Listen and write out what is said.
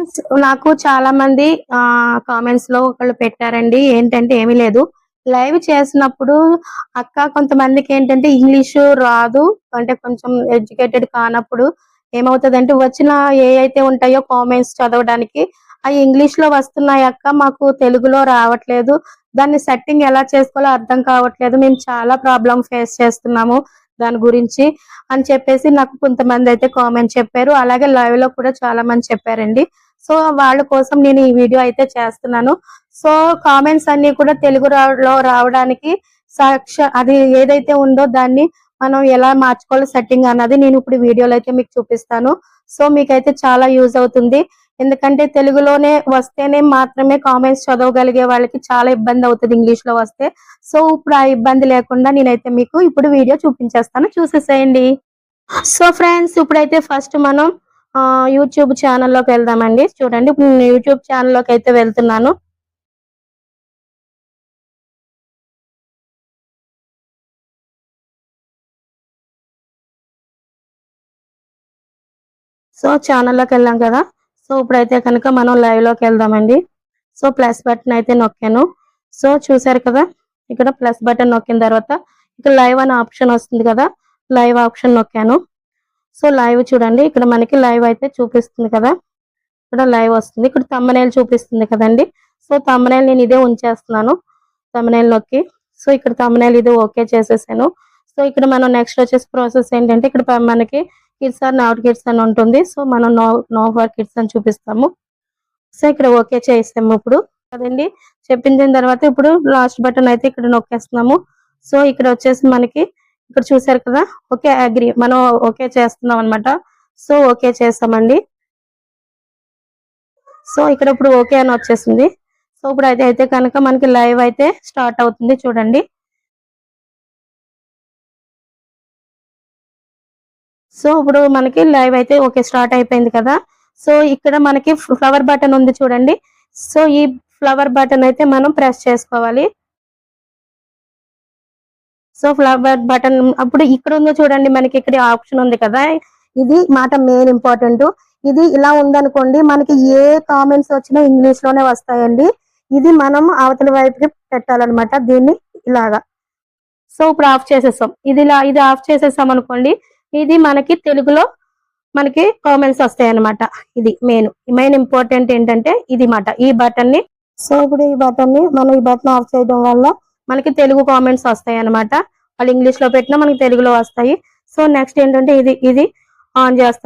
Friends, నాకు చాలా మంది కామెంట్స్ లో ఒకళ్ళు పెట్టారండి. ఏంటంటే ఏమీ లేదు, లైవ్ చేసినప్పుడు అక్క కొంతమందికి ఏంటంటే ఇంగ్లీషు రాదు, అంటే కొంచెం ఎడ్యుకేటెడ్ కానప్పుడు ఏమవుతుందంటే వచ్చిన ఏ అయితే ఉంటాయో కామెంట్స్ చదవడానికి అవి ఇంగ్లీష్ లో వస్తున్నాయి అక్క, మాకు తెలుగులో రావట్లేదు, దాన్ని సెట్టింగ్ ఎలా చేసుకోవాలో అర్థం కావట్లేదు, మేము చాలా ప్రాబ్లం ఫేస్ చేస్తున్నాము దాని గురించి అని చెప్పేసి నాకు కొంతమంది అయితే కామెంట్ చెప్పారు. అలాగే లైవ్ లో కూడా చాలా మంది చెప్పారండి. సో వాళ్ళ కోసం నేను ఈ వీడియో అయితే చేస్తున్నాను. సో కామెంట్స్ అన్ని కూడా తెలుగులో రావడానికి అది ఏదైతే ఉందో దాన్ని మనం ఎలా మార్చుకోవాలి సెట్టింగ్ అన్నది నేను ఇప్పుడు వీడియోలో అయితే మీకు చూపిస్తాను. సో మీకైతే చాలా యూజ్ అవుతుంది. ఎందుకంటే తెలుగులోనే వస్తేనే మాత్రమే కామెంట్స్ చదవగలిగే వాళ్ళకి చాలా ఇబ్బంది అవుతుంది ఇంగ్లీష్ లో వస్తే. సో ఇప్పుడు ఆ ఇబ్బంది లేకుండా నేనైతే మీకు ఇప్పుడు వీడియో చూపించేస్తాను, చూసేసేయండి. సో ఫ్రెండ్స్, ఇప్పుడైతే ఫస్ట్ మనం యూట్యూబ్ ఛానల్లోకి వెళ్దామండి. చూడండి, ఇప్పుడు నేను యూట్యూబ్ ఛానల్లోకి అయితే వెళ్తున్నాను. సో ఛానల్లోకి వెళ్ళాం కదా. సో ఇప్పుడైతే కనుక మనం లైవ్ లోకి వెళ్దామండి. సో ప్లస్ బటన్ అయితే నొక్కాను. సో చూసారు కదా, ఇక్కడ ప్లస్ బటన్ నొక్కిన తర్వాత ఇక్కడ లైవ్ అనే ఆప్షన్ వస్తుంది కదా, లైవ్ ఆప్షన్ నొక్కాను. సో లైవ్ చూడండి, ఇక్కడ మనకి లైవ్ అయితే చూపిస్తుంది కదా, ఇక్కడ లైవ్ వస్తుంది, ఇక్కడ థంబ్నెయిల్ చూపిస్తుంది కదండి. సో థంబ్నెయిల్ నేను ఇదే ఉంచేస్తున్నాను, థంబ్నెయిల్ నొక్కి. సో ఇక్కడ థంబ్నెయిల్ ఇది ఓకే చేసేసాను. సో ఇక్కడ మనం నెక్స్ట్ వచ్చేసి ప్రాసెస్ ఏంటంటే ఇక్కడ మనకి కిడ్స్ ఆర్ నాట్ కిడ్స్ అని ఉంటుంది. సో మనం నో ఫర్ కిడ్స్ అని చూపిస్తాము. సో ఇక్కడ ఓకే చేసాము ఇప్పుడు కదండి. చెప్పించిన తర్వాత ఇప్పుడు లాస్ట్ బటన్ అయితే ఇక్కడ నొక్కేస్తున్నాము. సో ఇక్కడ వచ్చేసి మనకి ఇక్కడ చూసారు కదా, ఓకే అగ్రి, మనం ఓకే చేస్తున్నాం అనమాట. సో ఓకే చేస్తామండి. సో ఇక్కడ ఇప్పుడు ఓకే అని వచ్చేసింది. సో ఇప్పుడు అయితే కనుక మనకి లైవ్ అయితే స్టార్ట్ అవుతుంది చూడండి. సో ఇప్పుడు మనకి లైవ్ అయితే ఓకే స్టార్ట్ అయిపోయింది కదా. సో ఇక్కడ మనకి ఫ్లవర్ బటన్ ఉంది చూడండి. సో ఈ ఫ్లవర్ బటన్ అయితే మనం ప్రెస్ చేసుకోవాలి. సో ఫ్లవర్ బటన్ అప్పుడు ఇక్కడ ఉందో చూడండి, మనకి ఇక్కడ ఆప్షన్ ఉంది కదా, ఇది మాట మెయిన్ ఇంపార్టెంట్. ఇది ఇలా ఉందనుకోండి, మనకి ఏ కామెంట్స్ వచ్చినా ఇంగ్లీష్ లోనే వస్తాయండి. ఇది మనం అవతల వైపుకి పెట్టాలన్నమాట, దీన్ని ఇలాగా. సో ఇప్పుడు ఆఫ్ చేసేసాం, ఇది ఆఫ్ చేసేసాం అనుకోండి, ఇది మనకి తెలుగులో మనకి కామెంట్స్ వస్తాయి అనమాట. ఇది మెయిన్ ఇంపార్టెంట్ ఏంటంటే ఇది మాట, ఈ బటన్ ని. సో ఇప్పుడు ఈ బటన్ ని మనం ఈ బటన్ ఆఫ్ చేయడం వల్ల మనకి తెలుగు కామెంట్స్ వస్తాయి అనమాట. వాళ్ళు ఇంగ్లీష్ లో పెట్టినా మనకి తెలుగులో వస్తాయి. సో నెక్స్ట్ ఏంటంటే ఇది ఆన్ చేస్తాం.